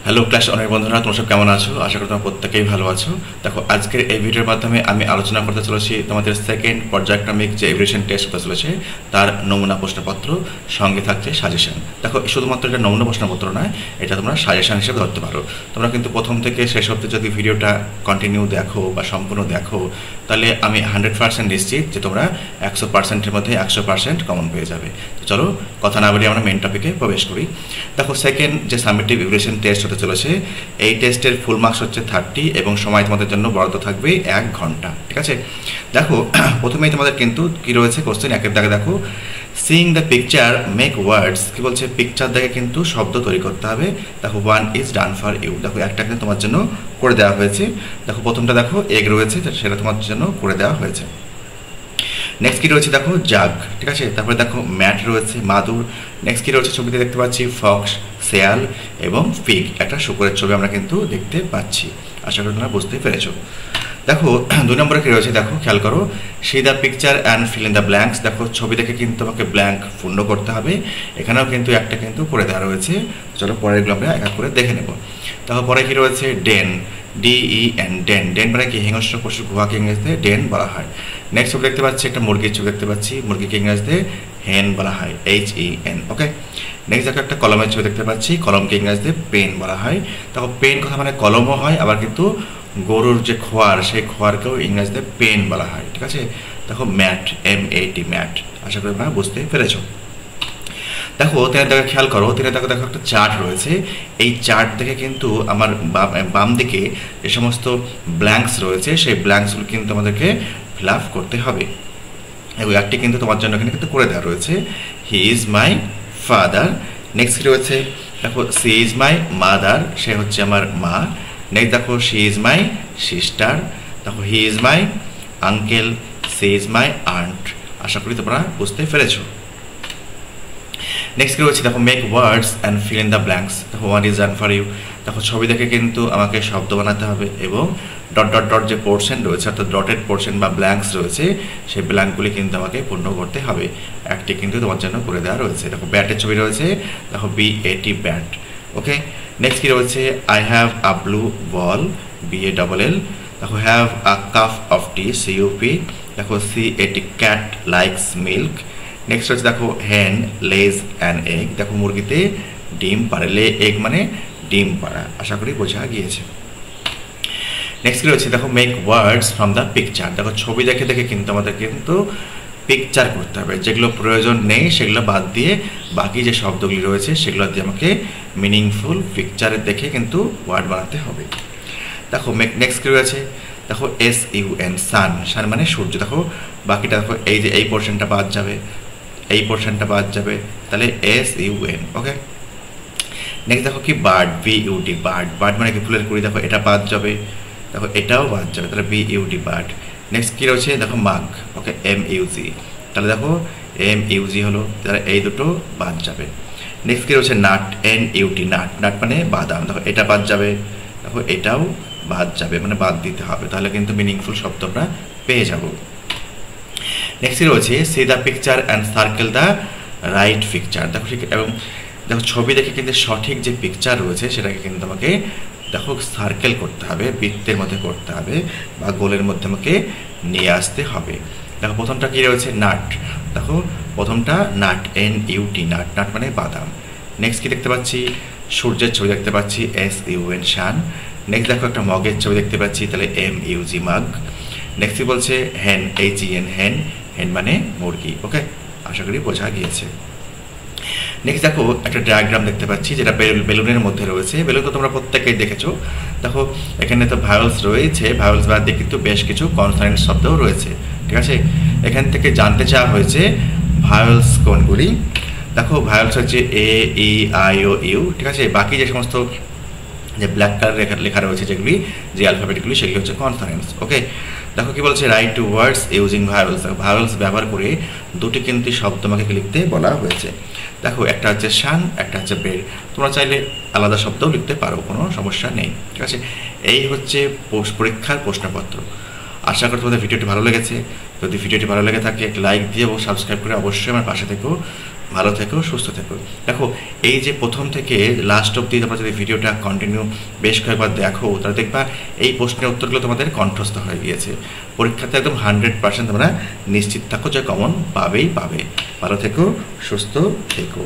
Hello class অনেক বন্ধুরা, তোমরা সব কেমন আছো? আশা করি তোমরা প্রত্যেকেই ভালো আছো। দেখো, আজকের এই ভিডিওর মাধ্যমে আমি আলোচনা করতে চলেছি তোমাদের সেকেন্ড পর্যায়ক্রমিক যে এভালুয়েশন টেস্ট হতে চলেছে তার নমুনা প্রশ্নপত্র, সঙ্গে থাকছে সাজেশন। দেখো, শুধুমাত্র এটা নমুনা প্রশ্নপত্র নয়, এটা তোমরা সাজেশন হিসেবে ধরতে পারো। তোমরা কিন্তু প্রথম থেকে শেষ অবধি যদি ভিডিওটা কন্টিনিউ দেখো বা সম্পূর্ণ দেখো, তাহলে আমি 100% নিশ্চিত যে তোমরা 100%-এর মধ্যে 100% কমন পেয়ে যাবে। তো চলো কথা না বলে আমরা মেন টপিকে প্রবেশ করি। দেখো, সেকেন্ড যে সামেটিভ ইভালুয়েশন টেস্ট হতে চলেছে, এই টেস্টের ফুল মার্কস হচ্ছে 30 এবং সময় তোমাদের জন্য বরাদ্দ থাকবে 1 ঘন্টা। ঠিক আছে, দেখো প্রথমেই তোমাদের কিন্তু কি রয়েছে কোশ্চেন একের দাগে। দেখো, seeing the picture make words, কি বলছে, পিকচার দেখে কিন্তু শব্দ তৈরি করতে হবে। দেখো, 1 ইজ ডান ফর ইউ, দেখো একটা কিন্তু তোমার জন্য করে দেওয়া হয়েছে। দেখো প্রথমটা দেখো এগ রয়েছে, সেটা তোমার জন্য করে দেওয়া হয়েছে। নেক্সট কি রয়েছে দেখো জাগ, ঠিক আছে। তারপরে দেখো ম্যাট রয়েছে, মাদুর। নেক্সট কি রয়েছে, ছবিতে দেখতে পাচ্ছি ফক্স, শেয়াল এবং ফিগ, একটা শুকরের ছবি আমরা কিন্তু দেখতে পাচ্ছি। আশা করি তোমরা বুঝতে পেরেছো। দেখো 2 নম্বরে কি রয়েছে, দেখো খেয়াল করো, C the picture and fill in the blanks. দেখো ছবি দেখে কিন্তু তোমাকে ব্ল্যাঙ্ক পূর্ণ করতে হবে। এখানেও কিন্তু একটা কিন্তু করে দেওয়া রয়েছে। চলো পরেরগুলো আমরা এক এক করে দেখে নেব। তারপর পরে কি রয়েছে ডেন, DEN, ডেন। ডেন মানে কি, হিংস্র পশুর গুহাকে ইংরেজিতে ডেন বলা হয়। নেক্সট ছবি দেখতে পাচ্ছি একটা মুরগির ছবি দেখতে পাচ্ছি, মুরগিকে ইংরেজিতে হেন বলা হয়, HEN। ওকে, নেক্সট দেখো একটা কলমের ছবি দেখতে পাচ্ছি, কলমকে ইংরেজিতে পেন বলা হয়। দেখো পেন কথা মানে কলমও হয়, আবার কিন্তু গরুর যে খোয়ার, সেই খোয়ারকেও ইংরেজিতে পেন বলা হয়। ঠিক আছে, দেখো ম্যাট, MAT, ম্যাট। আশা করি তোমরা বুঝতে পেরেছো। দেখো তিনের দাগে খেয়াল করো, তিনের দাগে দেখো একটা চার্ট রয়েছে। এই চার্ট দেখে কিন্তু আমার বাম দিকে যে সমস্ত ব্ল্যাঙ্কস রয়েছে, সেই ব্ল্যাঙ্কসগুলো কিন্তু আমাদেরকে ফিল আপ করতে হবে। এবং একটি কিন্তু তোমার জন্য এখানে কিন্তু করে দেওয়া রয়েছে, হি ইজ মাই ফাদার। নেক্সট রয়েছে দেখো, সি ইজ মাই মাদার, সে হচ্ছে আমার মা। নেক্সট দেখো, শি ইজ মাই সিস্টার। দেখো, he is my uncle, she is my aunt. আশা করি তোমরা বুঝতে পেরেছো। নেক্সট কি রয়েছে দেখো, make words and fill in the blanks. দেখো 1 ইজ ডান ফর ইউ। দেখো ছবি দেখে কিন্তু আমাকে শব্দ বানাতে হবে এবং ডট ডট ডট যে পোর্শন রয়েছে, অর্থাৎ ডটেড পোর্শন বা ব্ল্যাঙ্কস রয়েছে, সেই ব্ল্যাঙ্কগুলি কিন্তু আমাকে পূর্ণ করতে হবে। একটি কিন্তু তোমার জন্য করে দেওয়া রয়েছে। দেখো ব্যাটের ছবি রয়েছে, দেখো BAT, ব্যাট। ওকে, নেক্সট কি রয়েছে, I have a blue ball, BALL। দেখো have a cup of T, CUP। দেখো CAT, cat likes milk. Next হচ্ছে দেখো হ্যান লেজ অ্যান এগ। দেখো মুরগিতে ডিম পাড়ে, লে এগ মানে ডিম পাড়া। আশা করি বোঝা গিয়েছে। নেক্সট কি রয়েছে দেখো, make words from the picture. দেখো ছবি দেখে দেখে কিন্তু আমাদের কিন্তু পিকচার করতে হবে। যেগুলো প্রয়োজন নেই সেগুলো বাদ দিয়ে বাকি যে শব্দগুলি রয়েছে সেগুলো দিয়ে আমাকে মিনিংফুল পিকচারের দেখে কিন্তু ওয়ার্ড বানাতে হবে। দেখো নেক্সট কি রয়েছে দেখো, SUN, সান। সান মানে সূর্য। দেখো বাকিটা দেখো, এই যে এই পোর্শনটা বাদ যাবে, এই পোর্শনটা বাদ যাবে, তাহলে SUN। ওকে, নেক্সট দেখো কি, বার্ড, BUD, বার্ড। বার্ড মানে কি, ফুলের কুড়ি। দেখো এটা বাদ যাবে, দেখো এটাও বাদ যাবে, তাহলে BUD, বার্ড। নেক্সট কি রয়েছে দেখো, মাগ। ওকে, MUG। তাহলে দেখো MUG হলো, তাহলে এই দুটো বাদ যাবে। নেক্সট কি রয়েছে, নাট, NUT, নাট। নাট মানে বাদাম। দেখো এটা বাদ যাবে, দেখো এটাও বাদ যাবে, মানে বাদ দিতে হবে, তাহলে কিন্তু মিনিংফুল শব্দ আমরা পেয়ে যাব। নেক্সট রয়েছে, C the picture and circle the right picture. দেখো ঠিক, এবং দেখো ছবি দেখে কিন্তু সঠিক যে পিকচার রয়েছে সেটাকে কিন্তু আমাকে দেখো সার্কেল করতে হবে, বৃত্তের মধ্যে করতে হবে বা গোলের মধ্যে আমাকে নিয়ে আসতে হবে। দেখো প্রথমটা কি রয়েছে, নাট। দেখো প্রথমটা নাট, NUT, নাট। নাট মানে বাদাম। নেক্সট কি দেখতে পাচ্ছি, সূর্যের ছবি দেখতে পাচ্ছি, SUN, শান। নেক্সট দেখো একটা মগের ছবি দেখতে পাচ্ছি, তাহলে MUG, মাগ। নেক্সট কি বলছে, হ্যান, HEN, হ্যান। হ্যান মানে মুরগি। ওকে, আশা করি বোঝা গিয়েছে। নেক্সট দেখো একটা ডায়াগ্রাম দেখতে পাচ্ছি, যেটা বেলুনের মধ্যে রয়েছে। বেলুন তো তোমরা প্রত্যেকেই দেখেছো। দেখো এখানে তো ভায়োলস রয়েছে, ভায়োলস বাদ দিয়ে কিন্তু বেশ কিছু কনসোনেন্ট শব্দও রয়েছে। ঠিক আছে, এখান থেকে জানতে চাওয়া হয়েছে ভায়োলস কোনগুলি। দেখো ভায়োলস হচ্ছে AEIOU। ঠিক আছে, বাকি যে সমস্ত যে ব্ল্যাক কালার লেখা রয়েছে, যেগুলি যে অ্যালফাবেটগুলি, সেগুলি হচ্ছে কনসোনেন্টস। ওকে, দেখো কি বলছে, রাইট টু ওয়ার্ডস ইউজিং ভায়োলস। ভায়োলস ব্যবহার করে দুটি কিন্তু শব্দ আমাকে লিখতে বলা হয়েছে। দেখো একটা হচ্ছে শান, একটা হচ্ছে বেড। তোমরা চাইলে আলাদা শব্দও লিখতে পারো, কোনো সমস্যা নেই। ঠিক আছে, এই হচ্ছে পরীক্ষার প্রশ্নপত্র। আশা করি তোমাদের ভিডিওটি ভালো লেগেছে। যদি ভিডিওটি ভালো লেগে থাকে একটা লাইক দিয়ে এবং সাবস্ক্রাইব করে অবশ্যই আমার পাশে থেকেও। ভালো থেকো, সুস্থ থেকো। দেখো এই যে প্রথম থেকে লাস্ট অব্দি তোমরা যদি ভিডিওটা কন্টিনিউ বেশ কয়েকবার দেখো, তাহলে দেখবা এই প্রশ্নের উত্তরগুলো তোমাদের কণ্ঠস্থ হয়ে গিয়েছে। পরীক্ষাতে একদম 100% তোমরা নিশ্চিত থাকো যে কমন পাবেই পাবে। ভালো থেকো, সুস্থ থেকো।